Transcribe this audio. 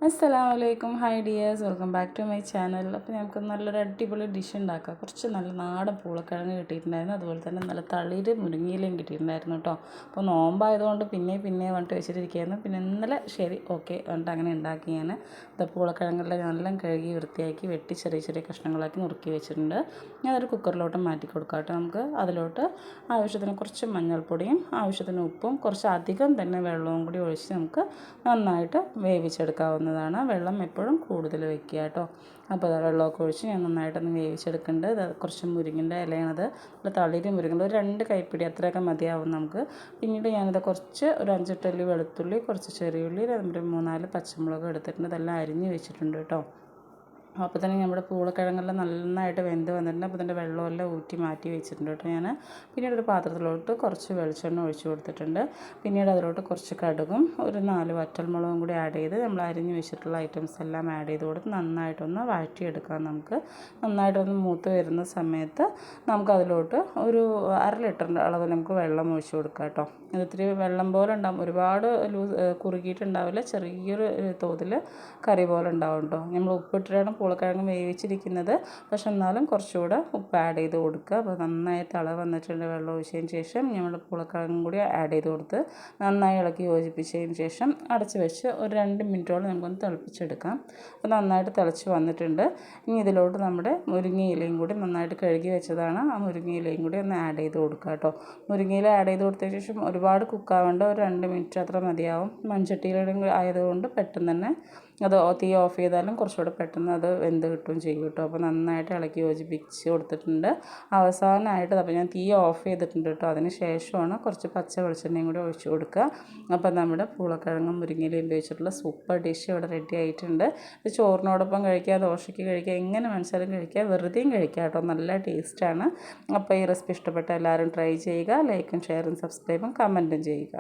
അസ്സലാമലൈക്കും. Hi dears, welcome back to my channel. അപ്പോൾ നമുക്ക് നല്ലൊരു അടിപൊളി ഡിഷ് ഉണ്ടാക്കാം. കുറച്ച് നല്ല നാടൻ പൂളക്കിഴങ്ങ് കിട്ടിയിട്ടുണ്ടായിരുന്നു, അതുപോലെ തന്നെ നല്ല തളിര് മുരിങ്ങയിലയും കിട്ടിയിട്ടുണ്ടായിരുന്നു കേട്ടോ. അപ്പോൾ നോമ്പായതുകൊണ്ട് പിന്നെ പറഞ്ഞിട്ട് വെച്ചിട്ടിരിക്കുകയായിരുന്നു. പിന്നെ ഇന്നലെ ശരി ഓക്കെ പറഞ്ഞിട്ട് അങ്ങനെ ഉണ്ടാക്കി ഞാൻ. പൂളക്കിഴങ്ങെല്ലാം നല്ല കഴുകി വൃത്തിയാക്കി വെട്ടി ചെറിയ ചെറിയ കഷ്ണങ്ങളാക്കി നുറുക്കി വെച്ചിട്ടുണ്ട്. ഞാനൊരു കുക്കറിലോട്ട് മാറ്റി കൊടുക്കാം കേട്ടോ. നമുക്ക് അതിലോട്ട് ആവശ്യത്തിന് കുറച്ച് മഞ്ഞൾപ്പൊടിയും ആവശ്യത്തിന് ഉപ്പും കുറച്ച് അധികം തന്നെ വെള്ളവും കൂടി ഒഴിച്ച് നമുക്ക് നന്നായിട്ട് വേവിച്ചെടുക്കാവുന്നതാണ്. വെള്ളം എപ്പോഴും കൂടുതൽ വെക്കുക കേട്ടോ. അപ്പോൾ വെള്ളമൊക്കെ ഒഴിച്ച് ഞാൻ നന്നായിട്ടൊന്ന് വേവിച്ചെടുക്കേണ്ടത്. കുറച്ച് മുരിങ്ങൻ്റെ ഇലയാണത്, തളിര് മുരിങ്ങ ഒരു 2 കൈപ്പിടി അത്രയൊക്കെ മതിയാവും നമുക്ക്. പിന്നീട് ഞാനിത് കുറച്ച് ഒരു 5-8 വെളുത്തുള്ളി, കുറച്ച് ചെറിയുള്ളി, ഒരു 3-4 പച്ചമുളക് എടുത്തിട്ടുണ്ട്. ഇതെല്ലാം അരിഞ്ഞ് വെച്ചിട്ടുണ്ട് കേട്ടോ. അപ്പോൾ തന്നെ നമ്മുടെ പൂളക്കിഴങ്ങെല്ലാം നന്നായിട്ട് വെന്ത് വന്നിട്ടുണ്ട്. അപ്പോൾ ഇതിൻ്റെ വെള്ളമെല്ലാം ഊറ്റി മാറ്റി വെച്ചിട്ടുണ്ട് കേട്ടോ ഞാൻ. പിന്നീട് ഒരു പാത്രത്തിലോട്ട് കുറച്ച് വെളിച്ചെണ്ണ ഒഴിച്ച് കൊടുത്തിട്ടുണ്ട്. പിന്നീട് അതിലോട്ട് കുറച്ച് കടുകും ഒരു 4 വറ്റൽമുളകും കൂടി ആഡ് ചെയ്ത് നമ്മൾ അരിഞ്ഞ് വെച്ചിട്ടുള്ള ഐറ്റംസ് എല്ലാം ആഡ് ചെയ്ത് കൊടുത്ത് നന്നായിട്ടൊന്ന് വഴറ്റിയെടുക്കാം. നമുക്ക് നന്നായിട്ടൊന്ന് മൂത്ത് വരുന്ന സമയത്ത് നമുക്കതിലോട്ട് ഒരു 1/2 ലിറ്ററിൻ്റെ അളവ് നമുക്ക് വെള്ളം ഒഴിച്ച് കൊടുക്കാം കേട്ടോ. ഇതിത്തിരി വെള്ളം പോലെ ഉണ്ടാകും, ഒരുപാട് കുറുകിയിട്ടുണ്ടാവില്ല, ചെറിയൊരു തോതിൽ കറി പോലെ ഉണ്ടാവും കേട്ടോ. നമ്മൾ ഉപ്പിട്ടിട്ടാണ് പൂളക്കിഴങ്ങ് വേവിച്ചിരിക്കുന്നത്, പക്ഷെ എന്നാലും കുറച്ചുകൂടെ ഉപ്പ് ആഡ് ചെയ്ത് കൊടുക്കുക. അപ്പോൾ നന്നായി തിള വന്നിട്ടുണ്ട്. വെള്ളം ഒഴിച്ചതിന് ശേഷം നമ്മുടെ പൂളക്കിഴങ്ങും കൂടി ആഡ് ചെയ്ത് കൊടുത്ത് നന്നായി ഇളക്കി യോജിപ്പിച്ചതിന് ശേഷം അടച്ച് വെച്ച് ഒരു 2 മിനിറ്റോളം നമുക്കൊന്ന് തിളപ്പിച്ചെടുക്കാം. അപ്പോൾ നന്നായിട്ട് തിളച്ച് വന്നിട്ടുണ്ട്. ഇനി ഇതിലോട്ട് നമ്മുടെ മുരിങ്ങയിലയും കൂടി നന്നായിട്ട് കഴുകി വെച്ചതാണ്, ആ മുരിങ്ങയിലയും കൂടി ഒന്ന് ആഡ് ചെയ്ത് കൊടുക്കുക കേട്ടോ. മുരിങ്ങയില ആഡ് ചെയ്ത് കൊടുത്തതിന് ശേഷം ഒരുപാട് കുക്കാവേണ്ട, ഒരു 2 മിനിറ്റ് അത്ര മതിയാവും. മൺചട്ടിയിലും ആയതുകൊണ്ട് പെട്ടെന്ന് തന്നെ അത് തീ ഓഫ് ചെയ്താലും കുറച്ചുകൂടെ പെട്ടെന്ന് അത് വെന്ത് കിട്ടുകയും ചെയ്യും കേട്ടോ. അപ്പോൾ നന്നായിട്ട് ഇളക്കി യോജിപ്പിച്ച് കൊടുത്തിട്ടുണ്ട്. അവസാനമായിട്ട് അപ്പോൾ ഞാൻ തീ ഓഫ് ചെയ്തിട്ടുണ്ട് കേട്ടോ. അതിന് ശേഷമാണ് കുറച്ച് പച്ച വെളിച്ചെണ്ണയും കൂടി ഒഴിച്ച് കൊടുക്കുക. അപ്പോൾ നമ്മുടെ പൂളക്കിഴങ്ങും മുരിങ്ങയിലയും ഉപയോഗിച്ചിട്ടുള്ള സൂപ്പർ ഡിഷ് ഇവിടെ റെഡി ആയിട്ടുണ്ട്. ഇത് ചോറിനോടൊപ്പം കഴിക്കുക, ദോശയ്ക്ക് കഴിക്കുക, എങ്ങനെ മനസ്സിലും കഴിക്കുക, വെറുതെയും കഴിക്കുക കേട്ടോ. നല്ല ടേസ്റ്റാണ്. അപ്പോൾ ഈ റെസിപ്പി ഇഷ്ടപ്പെട്ട എല്ലാവരും ട്രൈ ചെയ്യുക. ലൈക്കും ഷെയറും സബ്സ്ക്രൈബും കമൻറ്റും ചെയ്യുക.